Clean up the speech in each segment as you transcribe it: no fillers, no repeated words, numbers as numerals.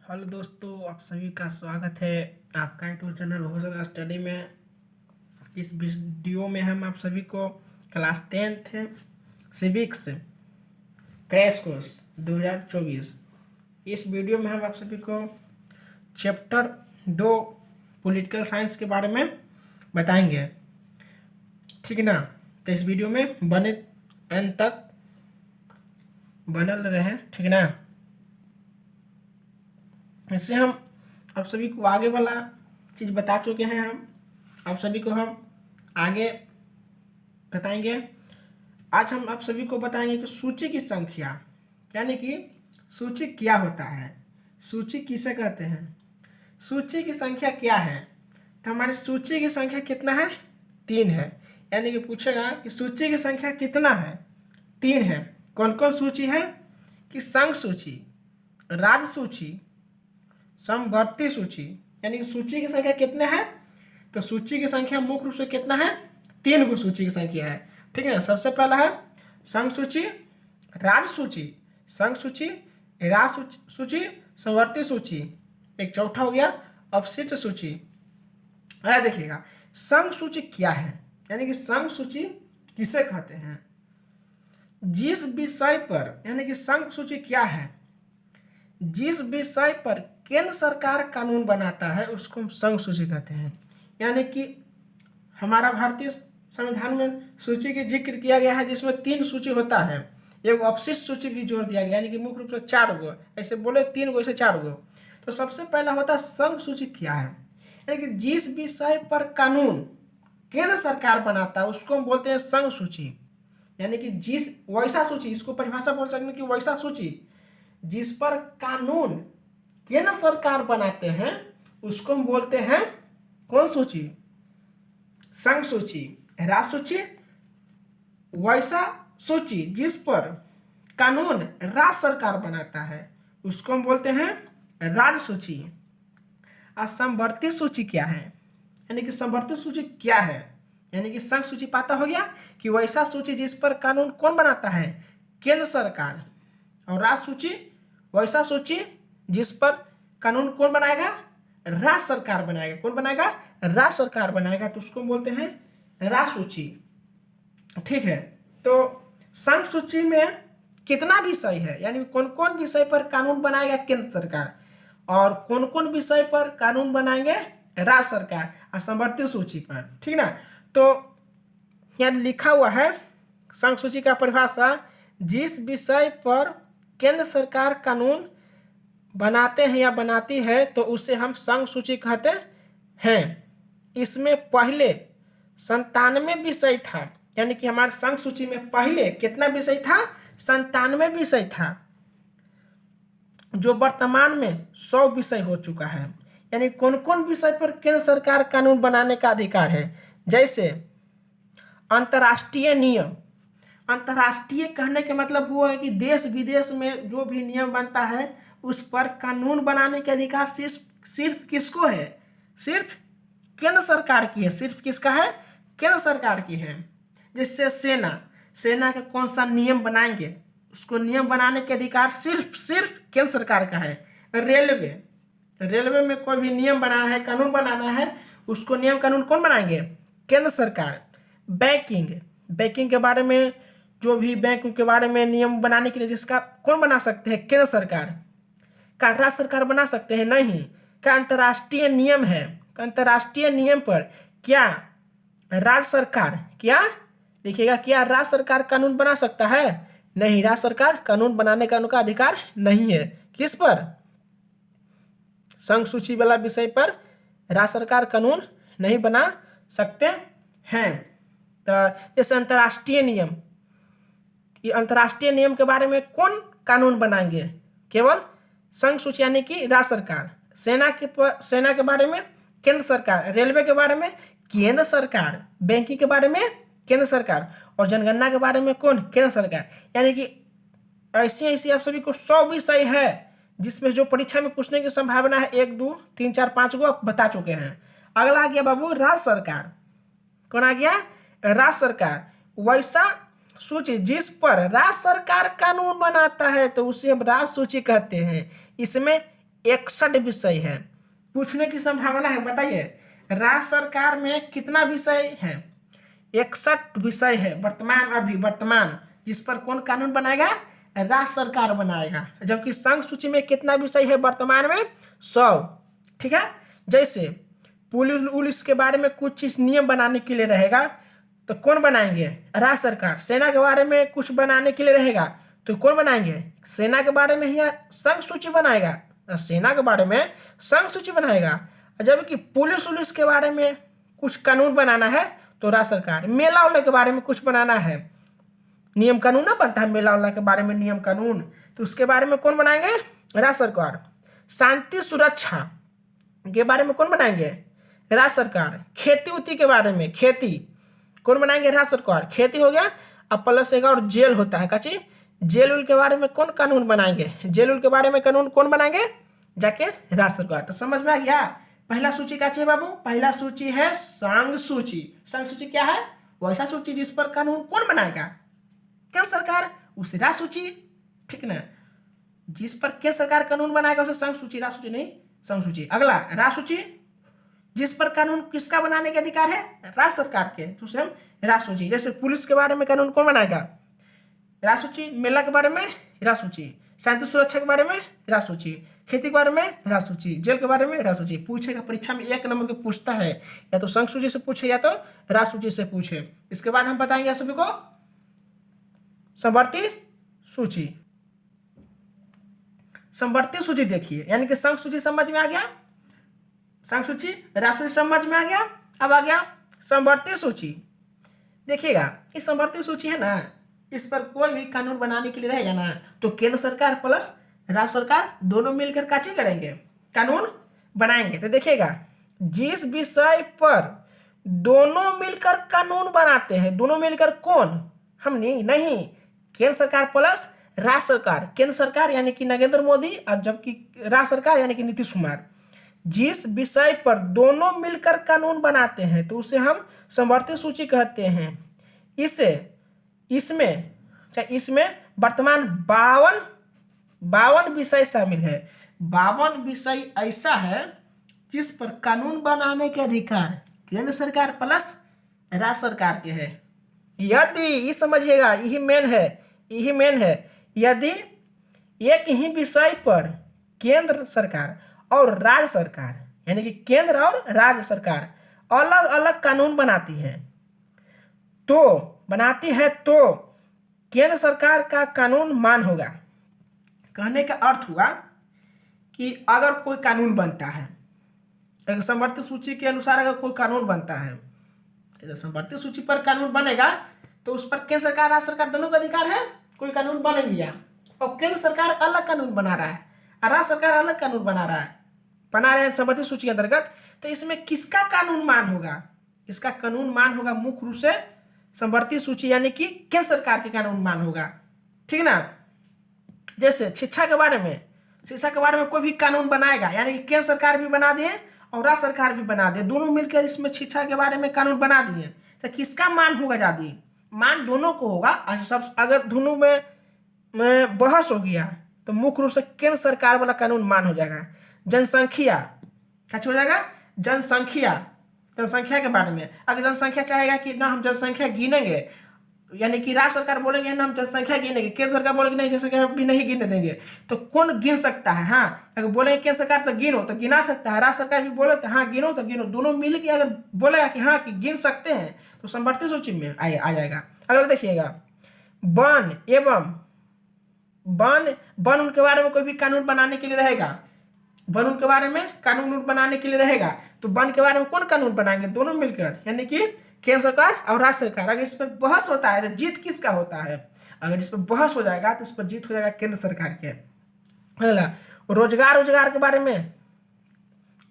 Hello दोस्तों, आप सभी का स्वागत है आपका यूट्यूब चैनल भूषण स्टडी में। इस वीडियो में हम आप सभी को class 10th civics crash course 2024 इस वीडियो में हम आप सभी को चैप्टर 2 पॉलिटिकल साइंस के बारे में बताएंगे। ठीक ना? तो इस वीडियो में बने अंत तक बनल रहे। ठीक ना? इससे हम आप सभी को आगे वाला चीज़ बता चुके हैं। हम आप सभी को हम आगे बताएंगे। आज हम आप सभी को बताएंगे कि सूची की संख्या यानी कि सूची क्या होता है, सूची किसे कहते हैं, सूची की संख्या क्या है। तो हमारी सूची की संख्या कितना है? 3 है। यानी कि पूछेगा कि सूची की संख्या कितना है? 3 है। कौन कौन सूची है? कि संघ सूची, राज्य सूची, समवर्ती सूची। यानी सूची की संख्या कितने हैं? तो सूची की संख्या मुख्य रूप से कितना है? 3 गो सूची की संख्या है। ठीक है। सबसे पहला है संघ सूची, राज्य सूची, संघ सूची, राज्य सूची, समवर्ती सूची। एक चौथा हो गया अपशिष्ट सूची। देखिएगा संघ सूची क्या है, यानी कि संघ सूची किसे कहते हैं? जिस विषय पर, यानी कि संघ सूची क्या है? जिस विषय पर केंद्र सरकार कानून बनाता है उसको हम संघ सूची कहते हैं। यानी कि हमारा भारतीय संविधान में सूची की जिक्र किया गया है जिसमें 3 सूची होता है। एक अपशिष्ट सूची भी जोड़ दिया गया, यानी कि मुख्य रूप से 4 गो, ऐसे बोले 3 गो ऐसे 4 गो। तो सबसे पहला होता है संघ सूची क्या है, यानी कि जिस विषय पर कानून केंद्र सरकार बनाता है उसको हम बोलते हैं संघ सूची। यानी कि जिस वैसा सूची, इसको परिभाषा बोल सकते हैं कि वैसा सूची जिस पर कानून केंद्र सरकार बनाते हैं उसको हम बोलते हैं कौन सूची? संघ सूची। राज्य सूची, वैसा सूची जिस पर कानून राज्य सरकार बनाता है उसको हम बोलते हैं राज्य सूची। समवर्ती सूची क्या है? यानी कि समवर्ती सूची क्या है? यानी कि संघ सूची पाता हो गया कि वैसा सूची जिस पर कानून कौन बनाता है? केंद्र सरकार। और राज्य सूची वैसा सूची जिस पर कानून कौन बनाएगा? राज्य सरकार बनाएगा। कौन बनाएगा? राज्य सरकार बनाएगा। तो उसको बोलते हैं राज्य सूची। ठीक है। तो संघ सूची में कितना विषय है, यानी कौन कौन विषय पर कानून बनाएगा केंद्र सरकार और कौन कौन विषय पर कानून बनाएंगे राज्य सरकार, और समवर्ती सूची पर। ठीक ना? तो यहाँ लिखा हुआ है संघ सूची का परिभाषा, जिस विषय पर केंद्र सरकार कानून बनाते हैं या बनाती है तो उसे हम संघ सूची कहते हैं। इसमें पहले 97 विषय था, यानी कि हमारे संघ सूची में पहले कितना विषय था? 97 विषय था, जो वर्तमान में 100 विषय हो चुका है। यानी कौन कौन विषय पर केंद्र सरकार कानून बनाने का अधिकार है? जैसे अंतर्राष्ट्रीय नियम। अंतर्राष्ट्रीय कहने के मतलब हुआ है कि देश विदेश में जो भी नियम बनता है उस पर कानून बनाने के अधिकार सिर्फ किसको है? सिर्फ केंद्र सरकार की है। सिर्फ किसका है? केंद्र सरकार की है। जिससे सेना का कौन सा नियम बनाएंगे उसको नियम बनाने के अधिकार सिर्फ केंद्र सरकार का है। रेलवे में कोई भी नियम बनाना है, कानून बनाना है, उसको नियम कानून कौन बनाएंगे? केंद्र सरकार। बैंकिंग के बारे में, जो भी बैंक के बारे में नियम बनाने के लिए जिसका कौन बना सकते हैं? केंद्र सरकार। का राज्य सरकार बना सकते हैं? नहीं। का अंतर्राष्ट्रीय नियम है, अंतर्राष्ट्रीय नियम पर क्या राज्य सरकार, क्या देखिएगा, क्या राज्य सरकार कानून बना सकता है? नहीं, राज्य सरकार कानून बनाने का उनका अधिकार नहीं है। किस पर? संघ सूची वाला विषय पर राज्य सरकार कानून नहीं बना सकते हैं। तो जैसे अंतर्राष्ट्रीय नियम, ये अंतर्राष्ट्रीय नियम के बारे में कौन कानून बनाएंगे? केवल संघ सूची, यानी कि राज्य सरकार। सेना के बारे में केंद्र सरकार, रेलवे के बारे में केंद्र सरकार, बैंकिंग के बारे में केंद्र सरकार, और जनगणना के बारे में कौन? केंद्र सरकार। यानी कि ऐसे ऐसे आप सभी को 100 विषय है जिसमें जो परीक्षा में पूछने की संभावना है 1 2 3 4 5 गो आप बता चुके हैं। अगला आ गया बाबू राज्य सरकार। कौन आ गया? राज्य सरकार। वैसा सूची जिस पर राज्य सरकार कानून बनाता है तो उसे हम राज्य सूची कहते हैं। इसमें 61 विषय है। पूछने की संभावना है, बताइए राज्य सरकार में कितना विषय है? 61 विषय है वर्तमान, अभी वर्तमान, जिस पर कौन कानून बनाएगा? राज्य सरकार बनाएगा। जबकि संघ सूची में कितना विषय है वर्तमान में? 100। ठीक है, जैसे पुलिस के बारे में कुछ चीज नियम बनाने के लिए रहेगा तो कौन बनाएंगे? राज्य सरकार। सेना के बारे में कुछ बनाने के लिए रहेगा तो कौन बनाएंगे? सेना के बारे में ही संघ सूची बनाएगा, सेना के बारे में संघ सूची बनाएगा। जबकि पुलिस के बारे में कुछ कानून बनाना है तो राज्य सरकार। मेला वाले के बारे में कुछ बनाना है, नियम कानून ना बनता है मेला वाला के बारे में नियम कानून, तो उसके बारे में कौन बनाएंगे? राज्य सरकार। शांति सुरक्षा के बारे में कौन बनाएंगे? राज्य सरकार। खेती उती के बारे में, खेती कौन बनाएंगे? राज्य सरकार। खेती हो गया। अब प्लस एक और जेल होता है, काची जेल उल के बारे में कौन कानून बनाएंगे? जेल उल के बारे में कानून कौन बनाएंगे? जाके राज्य सरकार। तो समझ में आ गया? पहला सूची का चाहिए बाबू? पहला सूची है संघ सूची। संघ सूची क्या है? वैसा सूची जिस पर कानून कौन बनाएगा? केंद्र सरकार। उसे राज्य सूची, ठीक ना, जिस पर केंद्र सरकार कानून बनाएगा उसे संघ सूची, राज्य सूची नहीं, संघ सूची। अगला राज्य सूची, जिस पर कानून किसका बनाने के अधिकार है? राज्य सरकार के, तो उसे हम राज्य सूची। जैसे पुलिस के बारे में कानून कौन बनाएगा? राज्य सूची। मेला के बारे में राज्य सूची। शांति सुरक्षा के बारे में राज्य सूची। खेती के बारे में राज्य सूची। जेल के बारे में राज्य सूची। पूछेगा परीक्षा में 1 नंबर के पूछता है, या तो संघ सूची से पूछे या तो राज्य सूची से पूछे। इसके बाद हम बताएंगे सभी को समवर्ती सूची। समवर्ती सूची देखिए, यानी कि संघ सूची समझ में आ गया, संघ सूची, राज्य सूची समझ में आ गया। अब आ गया समवर्ती सूची। देखिएगा ये समवर्ती सूची है ना, इस पर कोई भी कानून बनाने के लिए रहेगा ना तो केंद्र सरकार प्लस राज्य सरकार दोनों मिलकर काची करेंगे? कानून बनाएंगे। तो देखिएगा जिस विषय पर दोनों मिलकर कानून बनाते हैं, दोनों मिलकर कौन? हम नहीं, केंद्र सरकार प्लस राज्य सरकार। केंद्र सरकार यानी कि नरेंद्र मोदी, और जबकि राज्य सरकार यानी कि नीतीश कुमार। जिस विषय पर दोनों मिलकर कानून बनाते हैं तो उसे हम समवर्ती सूची कहते हैं। इसमें वर्तमान 52 विषय शामिल है। 52 विषय ऐसा है जिस पर कानून बनाने के अधिकार केंद्र सरकार प्लस राज्य सरकार के है। यदि ये समझिएगा, यही मेन है, यदि एक ही विषय पर केंद्र सरकार और राज्य सरकार, यानी कि केंद्र और राज्य सरकार अलग अलग कानून बनाती है तो केंद्र सरकार का कानून मान होगा। कहने का अर्थ हुआ कि अगर कोई कानून बनता है, अगर समवर्ती सूची के अनुसार अगर कोई कानून बनता है, तो समवर्ती सूची पर कानून बनेगा तो उस पर केंद्र सरकार राज्य सरकार दोनों का अधिकार है। कोई कानून बन गया और केंद्र सरकार अलग कानून बना रहा है और राज्य सरकार अलग कानून बना रहे हैं समवर्ती सूची के अंतर्गत, तो इसमें किसका कानून मान होगा? इसका कानून मान होगा मुख्य रूप से समवर्ती सूची, यानी कि केंद्र सरकार के कानून मान होगा, ठीक ना। जैसे शिक्षा के बारे में कोई भी कानून बनाएगा, यानी कि केंद्र सरकार भी बना दिए और राज्य सरकार भी बना दे, दोनों मिलकर इसमें शिक्षा के बारे में कानून बना दिए, तो किसका मान होगा ज्यादा? मान दोनों को होगा। अगर दोनों में बहस हो गया तो मुख्य रूप से केंद्र सरकार वाला कानून मान हो जाएगा। जनसंख्या क्या हो जाएगा? जनसंख्या के बारे में अगर जनसंख्या चाहेगा कि ना हम जनसंख्या गिनेंगे, यानी कि राज्य सरकार बोलेंगे ना हम जनसंख्या गिनेंगे, केंद्र सरकार बोलेंगे नहीं जनसंख्या भी नहीं गिनने देंगे, तो कौन गिन सकता है? हाँ, अगर बोलेंगे केंद्र सरकार तो गिनो तो गिना सकता है, राज्य सरकार भी बोले तो हाँ गिनो तो गिनो, दोनों मिल के अगर बोलेगा कि हाँ कि गिन सकते हैं तो समवर्ती सूची में आ जाएगा। अगला देखिएगा वन उनके बारे में कोई भी कानून बनाने के लिए रहेगा, वन उनके बारे में कानून बनाने के लिए रहेगा तो वन के बारे में कौन कानून बनाएंगे? दोनों मिलकर, यानी कि केंद्र सरकार और राज्य सरकार। अगर इस पर बहस होता है तो जीत किसका होता है? अगर इस पर बहस हो जाएगा तो इस पर जीत हो जाएगा केंद्र सरकार के। अगला रोजगार के बारे में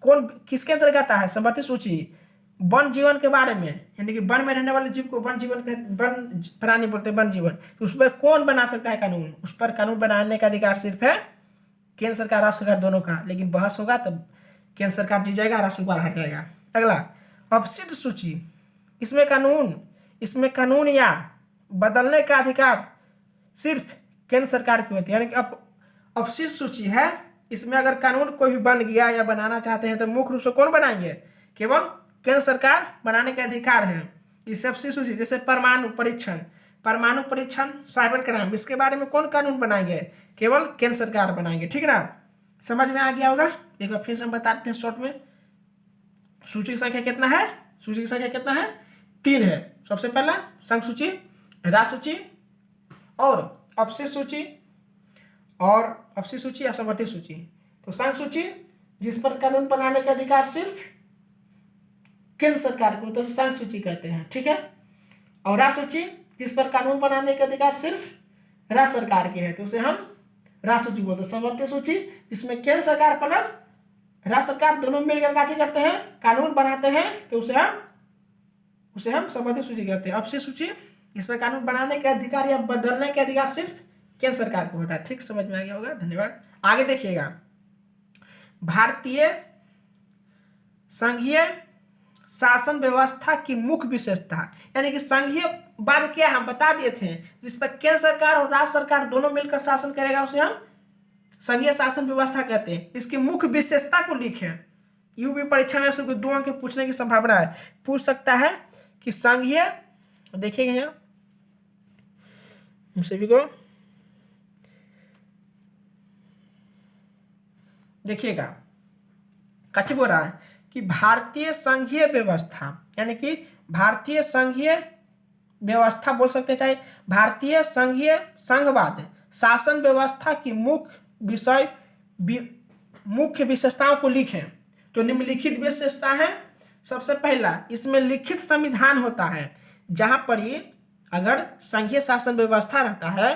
कौन किसके अंतर्गत आता है? समवर्ती सूची। वन जीवन के बारे में, यानी कि वन में रहने वाले जीव को वन प्राणी बोलते हैं, वन जीवन, तो उस पर कौन बना सकता है कानून? उस पर कानून बनाने का अधिकार सिर्फ है केंद्र सरकार राज्य सरकार दोनों का, लेकिन बहस होगा तब केंद्र सरकार जीत जाएगा, राज्य सरकार हार जाएगा। अगला अपशिष्ट सूची। इसमें कानून या बदलने का अधिकार सिर्फ केंद्र सरकार की होती है, यानी कि अपशिष्ट सूची है इसमें अगर कानून कोई भी बन गया या बनाना चाहते हैं तो मुख्य रूप से कौन बनाएंगे? केवल केंद्र सरकार बनाने के अधिकार है। इस सबसे सूची जैसे परमाणु परीक्षण, साइबर क्राइम, इसके बारे में कौन कानून बनाएंगे? केवल केंद्र सरकार बनाएंगे। ठीक है ना, समझ में आ गया होगा। एक बार फिर से हम बताते हैं शॉर्ट में। सूची की संख्या कितना है? सूची की संख्या कितना है? 3 है। सबसे पहला संघ सूची, राज्य सूची और अपशिष्ट सूची या समवर्ती सूची। तो संघ सूची जिस पर कानून बनाने का अधिकार सिर्फ केंद्र सरकार को, तो संघ सूची कहते हैं। ठीक है, और राज्य सूची जिस पर कानून बनाने का अधिकार सिर्फ राज्य सरकार के है, तो उसे हम राज्य सूची बोलते हैं। समवर्ती सूची जिसमें केंद्र सरकार प्लस राज्य सरकार दोनों मिलकर कार्य करते हैं, कानून बनाते हैं, तो उसे हम समवर्ती सूची कहते हैं। अपशिष्ट सूची इस पर कानून बनाने के अधिकार या बदलने के अधिकार सिर्फ केंद्र सरकार को होता है। ठीक, समझ में आ गया होगा, धन्यवाद। आगे देखिएगा, भारतीय संघीय शासन व्यवस्था की मुख्य विशेषता, यानी कि संघीयवाद क्या हम बता दिए थे, जिस पर केंद्र सरकार और राज्य सरकार दोनों मिलकर शासन करेगा, उसे हम संघीय शासन व्यवस्था कहते हैं। इसकी मुख्य विशेषता को लिखें। यूपी परीक्षा में सिर्फ 2 अंक पूछने की संभावना है, पूछ सकता है कि संघीय, देखिएगा यहाँ सभी को देखिएगा, कच्छ बोल रहा है कि भारतीय संघीय व्यवस्था, यानी कि भारतीय संघीय व्यवस्था बोल सकते हैं, चाहे भारतीय संघीय संघवाद शासन व्यवस्था की मुख्य विशेषताओं को लिखें। तो निम्नलिखित विशेषता है। सबसे पहला, इसमें लिखित संविधान होता है, जहां पर ये अगर संघीय शासन व्यवस्था रहता है,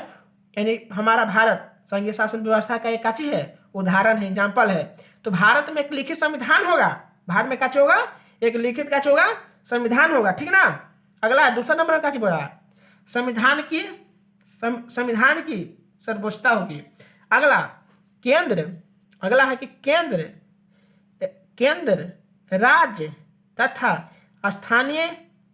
यानी हमारा भारत संघीय शासन व्यवस्था का एक काची है, उदाहरण है, एग्जाम्पल है। तो भारत में एक लिखित संविधान होगा, भारत में काच होगा, एक लिखित काच होगा, संविधान होगा। ठीक ना। अगला दूसरा नंबर का काच बोला, संविधान की सर्वोच्चता होगी। अगला है कि केंद्र राज्य तथा स्थानीय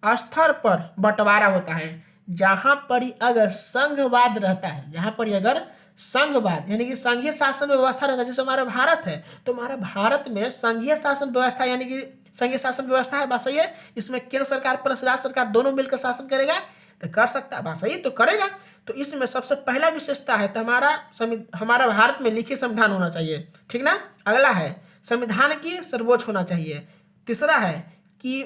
स्तर पर बंटवारा होता है। जहां पर अगर संघवाद रहता है, यानी कि संघीय शासन व्यवस्था रहता है, जैसे हमारा भारत है, तो हमारा भारत में संघीय शासन व्यवस्था, यानी कि संघीय शासन व्यवस्था है, बात सही है। इसमें केंद्र सरकार प्लस राज्य सरकार दोनों मिलकर शासन करेगा, तो कर सकता है, बात सही, तो करेगा। तो इसमें सबसे पहला विशेषता है, तो हमारा भारत में लिखित संविधान होना चाहिए। ठीक ना। अगला है संविधान की सर्वोच्च होना चाहिए। तीसरा है कि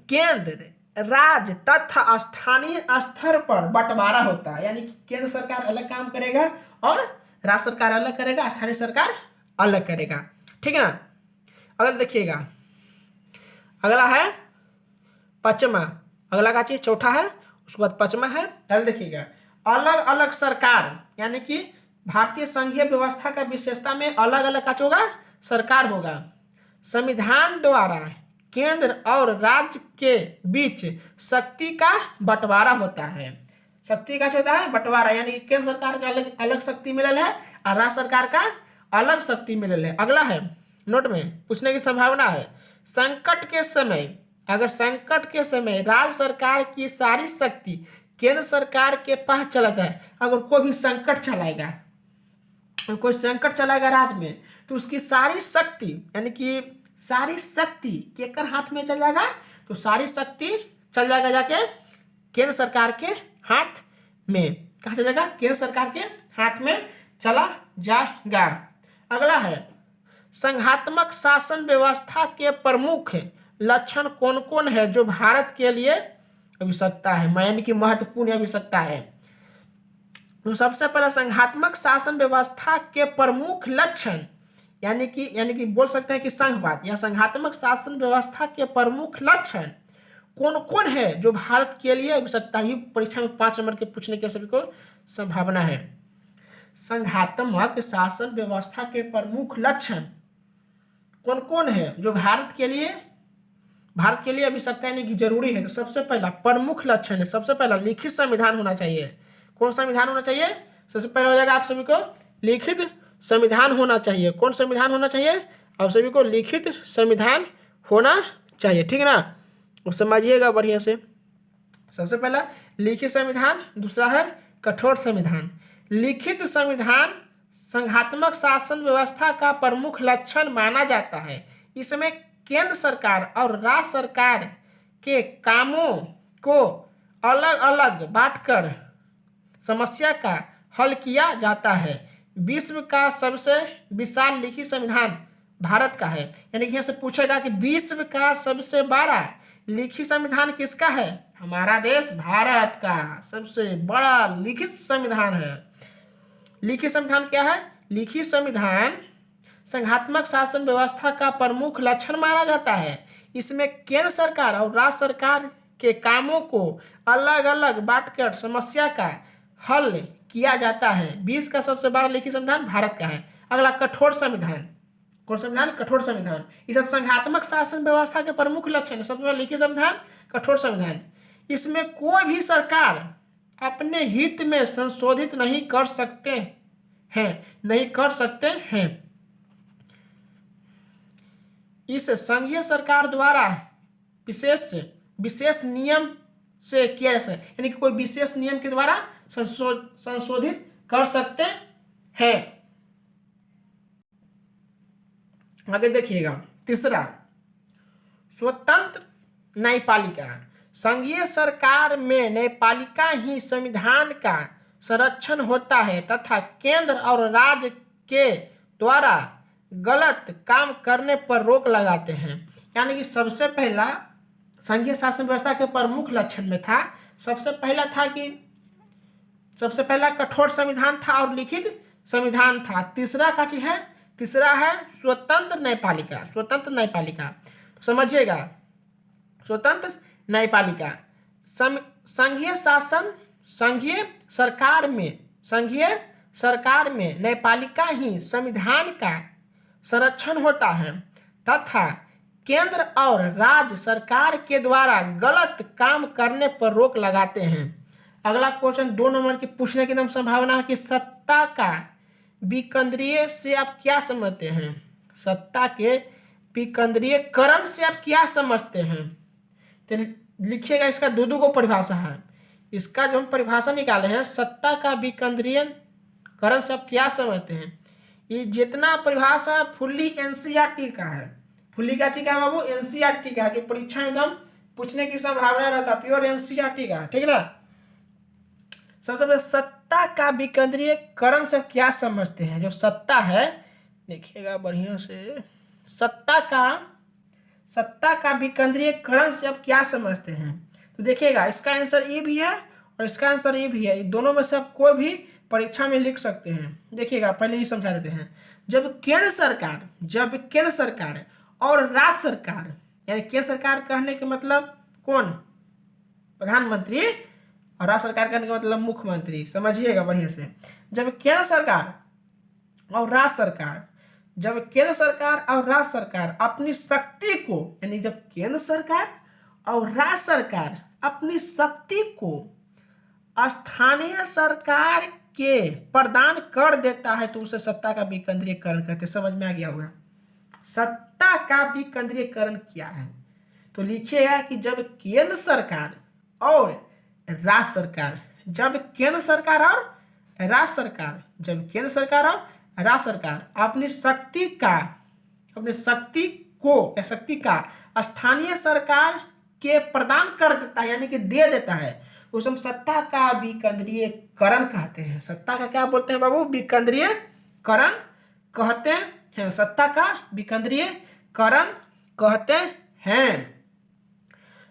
केंद्र राज्य तथा स्थानीय स्तर पर बंटवारा होता है, यानी कि केंद्र सरकार अलग काम करेगा और राज्य सरकार अलग करेगा, स्थानीय सरकार अलग करेगा। ठीक है ना। अगला देखिएगा, अगला है पचमा, अगला का चीज चौथा है, उसके बाद पचमा है। अगला देखिएगा, अलग अलग सरकार, यानी कि भारतीय संघीय व्यवस्था का विशेषता में अलग अलग का होगा, सरकार होगा। संविधान द्वारा केंद्र और राज्य के बीच शक्ति का बंटवारा होता है। शक्ति का होता है बंटवारा, यानी कि केंद्र सरकार का अलग अलग शक्ति मिलल है और राज्य सरकार का अलग शक्ति मिलल है। अगला है, नोट में पूछने की संभावना है, संकट के समय राज्य सरकार की सारी शक्ति केंद्र सरकार के पास चलता है। अगर कोई भी संकट चलाएगा, राज्य में, तो उसकी सारी शक्ति, यानी कि सारी शक्ति केकर हाथ में चल जाएगा, तो सारी शक्ति चल जाएगा जाके केंद्र सरकार के हाथ में। कहाँ चल जाएगा? केंद्र सरकार के हाथ में चला जाएगा। अगला है, संघात्मक शासन व्यवस्था के प्रमुख लक्षण कौन कौन है जो भारत के लिए आवश्यकता है, यानी कि महत्वपूर्ण आवश्यकता है। तो सबसे पहले संघात्मक शासन व्यवस्था के प्रमुख लक्षण, यानी कि बोल सकते हैं कि संघवाद या संघात्मक शासन व्यवस्था के प्रमुख लक्षण कौन कौन है जो भारत के लिए आवश्यकता है। परीक्षा में 5 नंबर के पूछने के सभी को संभावना है। संघात्मक शासन व्यवस्था के प्रमुख लक्षण कौन कौन है जो भारत के लिए आवश्यकता, यानी कि जरूरी है। तो सबसे पहला प्रमुख लक्षण है, सबसे पहला लिखित संविधान होना चाहिए। कौन संविधान होना चाहिए? सबसे पहला हो जाएगा आप सभी को लिखित संविधान होना चाहिए। कौन संविधान होना चाहिए? आप सभी को लिखित संविधान होना चाहिए। ठीक है ना। अब समझिएगा बढ़िया से। सबसे पहला लिखित संविधान, दूसरा है कठोर संविधान। लिखित संविधान संघात्मक शासन व्यवस्था का प्रमुख लक्षण माना जाता है। इसमें केंद्र सरकार और राज्य सरकार के कामों को अलग अलग बांटकर समस्या का हल किया जाता है। विश्व का सबसे विशाल लिखित संविधान भारत का है। यानी कि यहाँ से पूछेगा कि विश्व का सबसे बड़ा लिखित संविधान किसका है? हमारा देश भारत का सबसे बड़ा लिखित संविधान है। लिखित संविधान क्या है? लिखित संविधान संघात्मक शासन व्यवस्था का प्रमुख लक्षण माना जाता है। इसमें केंद्र सरकार और राज्य सरकार के कामों को अलग अलग बांटकर समस्या का हल किया जाता है। विश्व का सबसे बड़ा लिखित संविधान भारत का है। अगला, कठोर संविधान। कौन संविधान? कठोर संविधान। ये सब संघात्मक शासन व्यवस्था के प्रमुख लक्षण है। सबसे बड़ा लिखित संविधान, कठोर संविधान। इसमें कोई भी सरकार अपने हित में संशोधित नहीं कर सकते हैं। इस संघीय सरकार द्वारा विशेष नियम से किया जा सकता है। यानी कि कोई विशेष नियम के द्वारा संशोधित कर सकते हैं। आगे देखिएगा, तीसरा, स्वतंत्र न्यायपालिका। संघीय सरकार में न्यायपालिका ही संविधान का संरक्षण होता है तथा केंद्र और राज्य के द्वारा गलत काम करने पर रोक लगाते हैं। यानी कि सबसे पहला संघीय शासन व्यवस्था के प्रमुख लक्षण में था, सबसे पहला कठोर संविधान था और लिखित संविधान था। तीसरा का चीज है, तीसरा है स्वतंत्र न्यायपालिका। स्वतंत्र न्यायपालिका तो समझिएगा, स्वतंत्र न्यायपालिका संघीय सरकार में न्यायपालिका ही संविधान का संरक्षण होता है तथा केंद्र और राज्य सरकार के द्वारा गलत काम करने पर रोक लगाते हैं। अगला क्वेश्चन 2 नंबर की पूछने की एकदम संभावना है कि सत्ता का विकेंद्रीय से आप क्या समझते हैं? सत्ता के विकेंद्रीयकरण से आप क्या समझते हैं? तो लिखिएगा, इसका दो को परिभाषा है। इसका जो हम परिभाषा निकाले हैं, सत्ता का विकेंद्रीयकरण से आप क्या समझते हैं? ये जितना परिभाषा फुल्ली एनसीईआरटी का है, फुल्ली का चीज है बाबू, एनसीईआरटी का है, जो परीक्षा में एकदम पूछने की संभावना रहता, प्योर एनसीईआरटी का, ठीक है ना। सबसे पहले सत्ता का विकेंद्रीयकरण से क्या समझते हैं? जो सत्ता है, देखिएगा बढ़िया से, सत्ता का विकेंद्रीयकरण से आप क्या समझते हैं? तो देखिएगा, इसका आंसर ये भी है और इसका आंसर ये भी है। ये दोनों में से आप कोई भी परीक्षा में लिख सकते हैं। देखिएगा, पहले ये समझा देते हैं। जब केंद्र सरकार और राज्य सरकार, यानी केंद्र सरकार कहने के मतलब कौन? प्रधानमंत्री, और राज्य सरकार कहने का मतलब मुख्यमंत्री। समझिएगा बढ़िया से। जब केंद्र सरकार और राज्य सरकार अपनी शक्ति को, यानी जब केंद्र सरकार और राज्य सरकार अपनी शक्ति को स्थानीय सरकार के प्रदान कर देता है तो उसे सत्ता का विकेंद्रीयकरण कहते हैं। समझ में आ गया होगा सत्ता का विकेंद्रीयकरण क्या है? तो लिखिएगा कि जब केंद्र सरकार और राज्य सरकार, अपनी शक्ति का स्थानीय सरकार के प्रदान कर देता है, यानी कि दे देता है, उस हम सत्ता का विकेंद्रीयकरण कहते हैं। सत्ता का क्या बोलते हैं बाबू? विकेंद्रीयकरण कहते हैं। सत्ता का विकेंद्रीयकरण कहते हैं।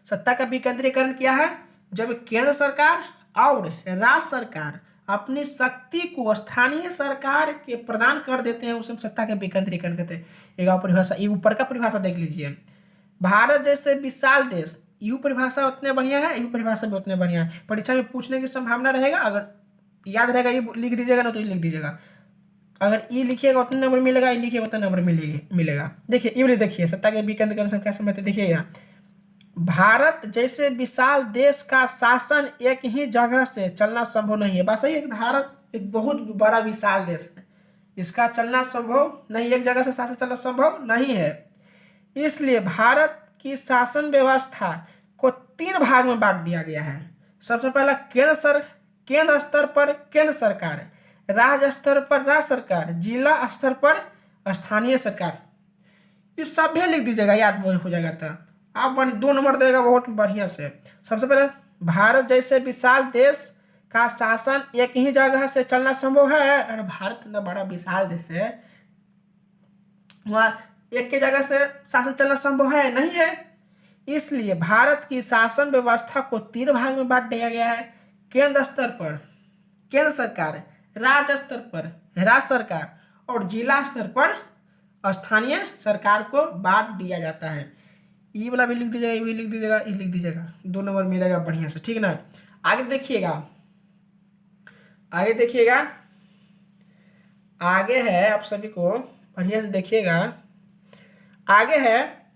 सत्ता का विकेंद्रीयकरण क्या है? जब केंद्र सरकार और राज्य सरकार अपनी शक्ति को स्थानीय सरकार के प्रदान कर देते हैं, उसे सत्ता के विकेंद्रीकरण कहते हैं। एक और परिभाषा, ये ऊपर का परिभाषा देख लीजिए। भारत जैसे विशाल देश, यू परिभाषा उतने बढ़िया है, यू परिभाषा भी उतने बढ़िया है। परीक्षा में पूछने की संभावना रहेगा, अगर याद रहेगा ये लिख दीजिएगा ना तो ये लिख दीजिएगा। अगर ये लिखिएगा उतने नंबर मिलेगा, ये लिखिएगा उतना नंबर मिलेगा। देखिए ये देखिए, सत्ता के विकेंद्रीकरण से क्या समझते? देखिएगा, भारत जैसे विशाल देश का शासन एक ही जगह से चलना संभव नहीं है। बस सही, भारत एक बहुत बड़ा विशाल देश है, इसका चलना संभव नहीं, एक जगह से शासन चलना संभव नहीं है। इसलिए भारत की शासन व्यवस्था को 3 भाग में बांट दिया गया है। सबसे पहला केंद्र स्तर पर केंद्र सरकार, राज्य स्तर पर राज्य सरकार, जिला स्तर पर स्थानीय सरकार। ये सभ्य लिख दीजिएगा, याद हो जाएगा। तो आप 2 नंबर देगा बहुत बढ़िया से। सबसे पहले, भारत जैसे विशाल देश का शासन एक ही जगह से चलना संभव है। अरे भारत इतना बड़ा विशाल देश है, वहाँ एक ही जगह से शासन चलना संभव है नहीं है। इसलिए भारत की शासन व्यवस्था को 3 भाग में बांट दिया गया है। केंद्र स्तर पर केंद्र सरकार, राज्य स्तर पर राज्य सरकार और जिला स्तर पर स्थानीय सरकार को बांट दिया जाता है। ये वाला भी लिख दीजिएगा, ये भी लिख दीजिएगा, ये लिख दीजिएगा, 2 नंबर मिलेगा बढ़िया से, ठीक है ना। आगे देखिएगा, आगे देखिएगा, आगे है, आप सभी को बढ़िया से देखिएगा। आगे है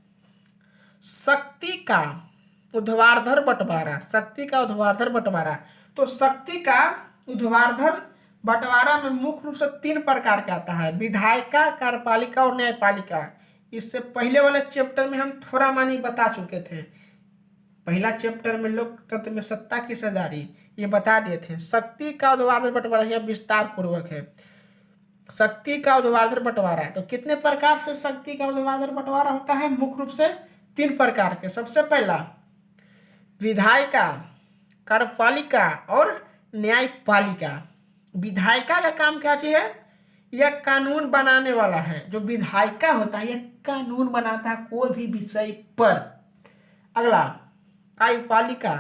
शक्ति का ऊर्ध्वाधर बंटवारा, शक्ति का ऊर्ध्वाधर बंटवारा। तो शक्ति का ऊर्ध्वाधर बंटवारा में मुख्य रूप से 3 प्रकार का आता है, विधायिका, कार्यपालिका और न्यायपालिका। इससे पहले वाले चैप्टर में हम थोड़ा मानी बता चुके थे। पहला चैप्टर में लोकतंत्र में सत्ता की साझेदारी ये बता दिए थे। शक्ति का ऊर्ध्वाधर बंटवारा यह विस्तार पूर्वक है। शक्ति का ऊर्ध्वाधर बंटवारा, तो कितने प्रकार से शक्ति का ऊर्ध्वाधर बंटवारा होता है? मुख्य रूप से 3 प्रकार के। सबसे पहला विधायिका, कार्यपालिका और न्यायपालिका। विधायिका का काम क्या चीज है? यह कानून बनाने वाला है। जो विधायिका होता है यह कानून बनाता है कोई भी विषय पर। अगला कार्यपालिका,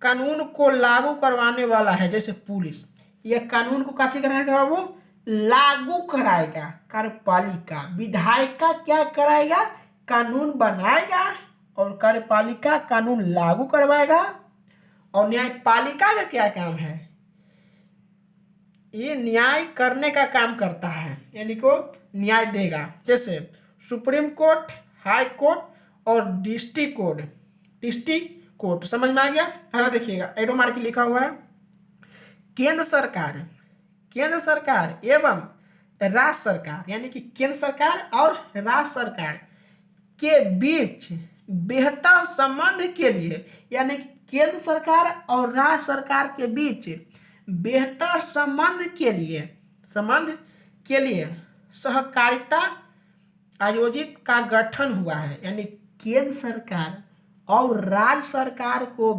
कानून को लागू करवाने वाला है, जैसे पुलिस। यह कानून को कैसे कराएगा बाबू? लागू कराएगा। कार्यपालिका, विधायिका क्या कराएगा? कानून बनाएगा और कार्यपालिका कानून लागू करवाएगा। और न्यायपालिका का क्या काम है? ये न्याय करने का काम करता है, यानी को न्याय देगा। जैसे सुप्रीम कोर्ट, हाई कोर्ट और डिस्ट्रिक्ट कोर्ट। डिस्ट्रिक्ट कोर्ट समझ में आ गया? पहला देखिएगा, एडो मार्क लिखा हुआ है। केंद्र सरकार, केंद्र सरकार एवं राज्य सरकार, यानी कि केंद्र सरकार और राज्य सरकार के बीच बेहतर संबंध के लिए, यानी कि केंद्र सरकार और राज्य सरकार के बीच बेहतर संबंध के लिए सहकारिता आयोजित का गठन हुआ है। यानी केंद्र सरकार और राज्य सरकार को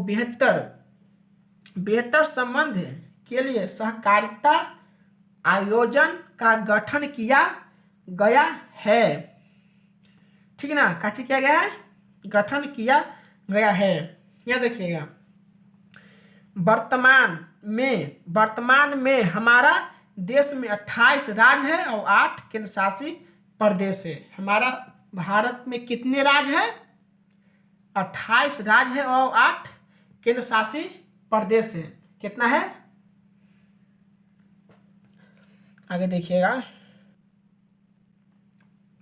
बेहतर संबंध के लिए सहकारिता आयोजन का गठन किया गया है। ठीक है ना? कैसे किया गया है? गठन किया गया है। यह देखिएगा, वर्तमान में हमारा देश में 28 राज्य है और 8 केंद्र शासित प्रदेश है। हमारा भारत में कितने राज्य है? 28 राज्य है और 8 केंद्र शासित प्रदेश है। कितना है? आगे देखिएगा,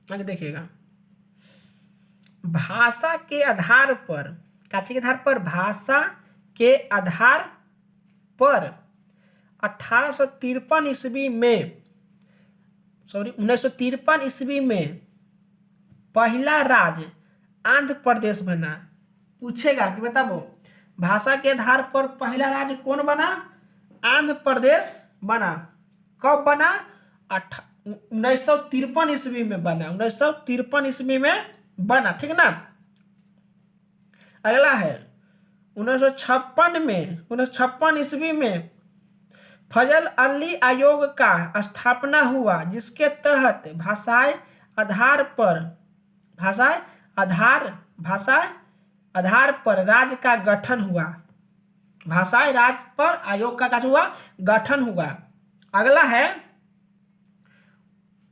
आगे देखिएगा, भाषा के आधार पर, काची के आधार पर? भाषा के आधार पर 1853 ईस्वी में, 1953 ईस्वी में पहला राज्य आंध्र प्रदेश बना। पूछेगा कि बताओ भाषा के आधार पर पहला राज्य कौन बना? आंध्र प्रदेश बना। कब बना? 1953 ईस्वी में बना। 1953 ईस्वी में बना, ठीक ना। अगला है 1956 ईस्वी में फजल अली आयोग का स्थापना हुआ, जिसके तहत भाषाई आधार पर राज्य का गठन हुआ। भाषाई राज्य पर आयोग का हुआ गठन हुआ। अगला है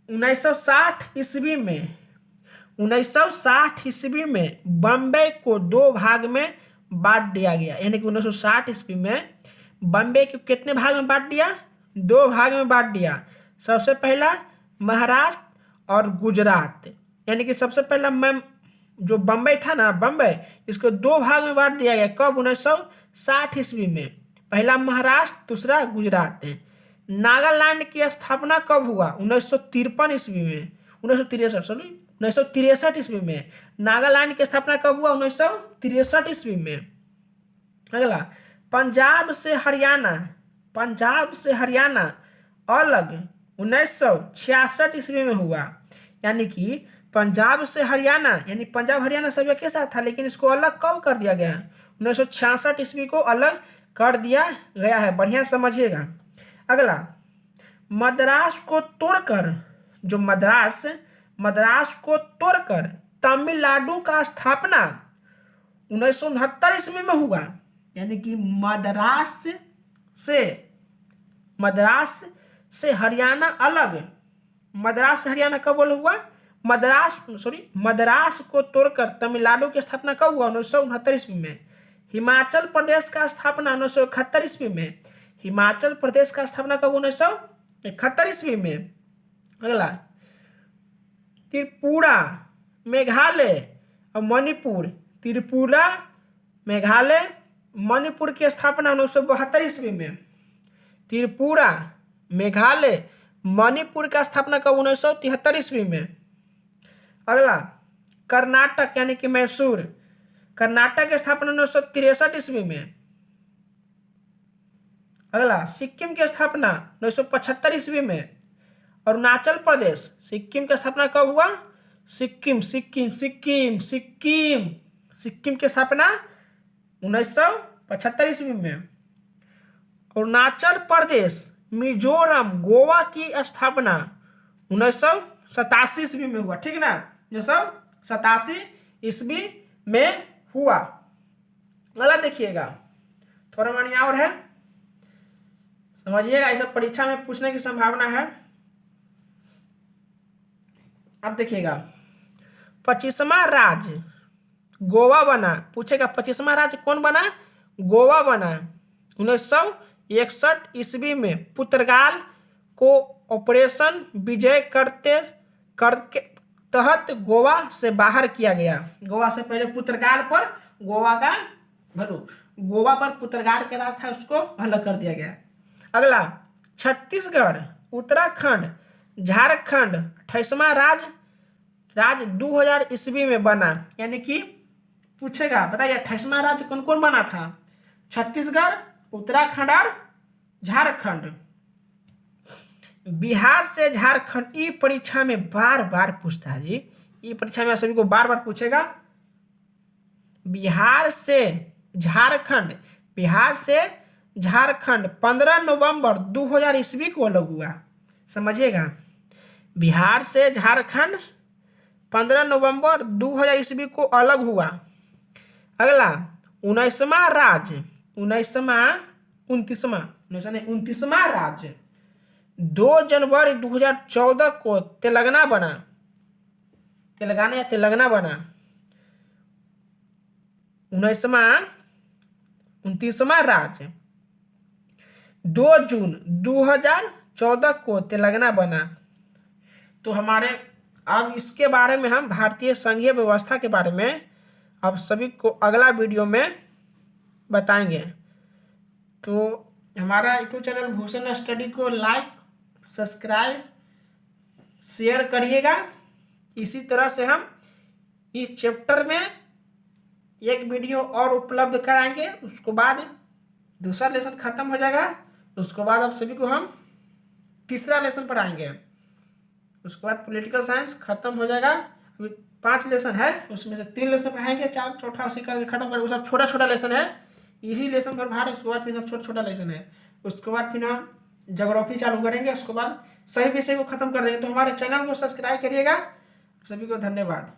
1960 ईस्वी में बम्बई को 2 भाग में बांट दिया गया। यानी कि 1960 ईस्वी में बम्बई को कितने भाग में बांट दिया? 2 भाग में बांट दिया। सबसे पहला महाराष्ट्र और गुजरात। यानी कि सबसे पहला जो बम्बई था ना, बम्बई, इसको 2 भाग में बांट दिया गया। कब? 1960 ईस्वी में। पहला महाराष्ट्र, दूसरा गुजरात है। नागालैंड की स्थापना कब हुआ? 1953 ईस्वी में। 1963 ईस्वी में। नागालैंड की स्थापना कब हुआ? 1963 ईस्वी में। अगला पंजाब से हरियाणा अलग 1966 ईस्वी में हुआ। यानी कि पंजाब से हरियाणा, यानी पंजाब हरियाणा सब एक साथ था, लेकिन इसको अलग कब कर दिया गया? 1966 ईस्वी को अलग कर दिया गया है। बढ़िया समझिएगा। अगला, मद्रास को तोड़कर, जो मद्रास को तोड़कर तमिलनाडु का स्थापना 1969 ईस्वी में हुआ। यानी कि मद्रास से हरियाणा अलग, मद्रास से हरियाणा कब हुआ? मद्रास को तोड़कर तमिलनाडु की स्थापना कब हुआ? 1969 ईस्वी में। हिमाचल प्रदेश का स्थापना 1971 ईस्वी में। हिमाचल प्रदेश का स्थापना कब? 1971 ईस्वी में। अगला, त्रिपुरा, मेघालय और मणिपुर, त्रिपुरा, मेघालय, मणिपुर की स्थापना 1972 ईस्वी में। त्रिपुरा, मेघालय, मणिपुर का स्थापना कब? 1973 ईस्वी में। अगला, कर्नाटक यानी कि मैसूर, कर्नाटक की स्थापना 1963 ईस्वी में। अगला, सिक्किम की स्थापना 1975 ईस्वी में। अरुणाचल प्रदेश, सिक्किम की स्थापना कब हुआ? सिक्किम की स्थापना 1975 ईस्वी में। अरुणाचल प्रदेश, मिजोरम, गोवा की स्थापना 1987 ईस्वी में हुआ। ठीक ना, 1987 ईस्वी में हुआ। गलत देखिएगा, थोड़ा मानिए और है, समझिएगा, ऐसा परीक्षा में पूछने की संभावना है। अब देखिएगा, 25वां राज्य गोवा बना। पूछेगा 25वां राज्य कौन बना? गोवा बना 1961 ईस्वी में। पुर्तगाल को ऑपरेशन विजय करके तहत गोवा से बाहर किया गया। गोवा से पहले पुर्तगाल पर गोवा पर पुर्तगाल के राज था, उसको अलग कर दिया गया। अगला, छत्तीसगढ़, उत्तराखंड, झारखंड 28वां राज्य 2000 ईस्वी में बना। यानी कि पूछेगा, बताइए 28वां राज्य कौन कौन बना था? छत्तीसगढ़, उत्तराखंड और झारखंड। बिहार से झारखंड, ये परीक्षा में बार बार पूछता है जी, ये परीक्षा में सभी को बार बार पूछेगा। बिहार से झारखंड 15 नवंबर 2000 ईस्वी को अलग हुआ। समझिएगा, बिहार से झारखंड 15 नवंबर 2000 ईस्वी को अलग हुआ। अगला, 29वां राज्य 2 जनवरी 2014 को तेलंगाना बना। 29वां राज्य 2 जून 2014 को तेलंगाना बना। तो हमारे अब इसके बारे में हम भारतीय संघीय व्यवस्था के बारे में अब सभी को अगला वीडियो में बताएंगे। तो हमारा यूट्यूब चैनल भूषण स्टडी को लाइक, सब्सक्राइब, शेयर करिएगा। इसी तरह से हम इस चैप्टर में एक वीडियो और उपलब्ध कराएंगे। उसके बाद दूसरा लेसन खत्म हो जाएगा। उसके बाद आप सभी को हम तीसरा लेसन पर आएंगे। उसके बाद पॉलिटिकल साइंस खत्म हो जाएगा। अभी 5 लेसन है, उसमें से 3 लेसन पढ़ाएंगे, 4 चौथा उसी करके खत्म करेंगे। वो सब छोटा छोटा लेसन है, यही लेसन पर भार। उसके बाद फिर सब छोटा छोटा लेसन है। उसके बाद फिर हम ज्योग्राफी चालू करेंगे। उसके बाद सभी विषय को खत्म कर देंगे। तो हमारे चैनल को सब्सक्राइब करिएगा। सभी को धन्यवाद।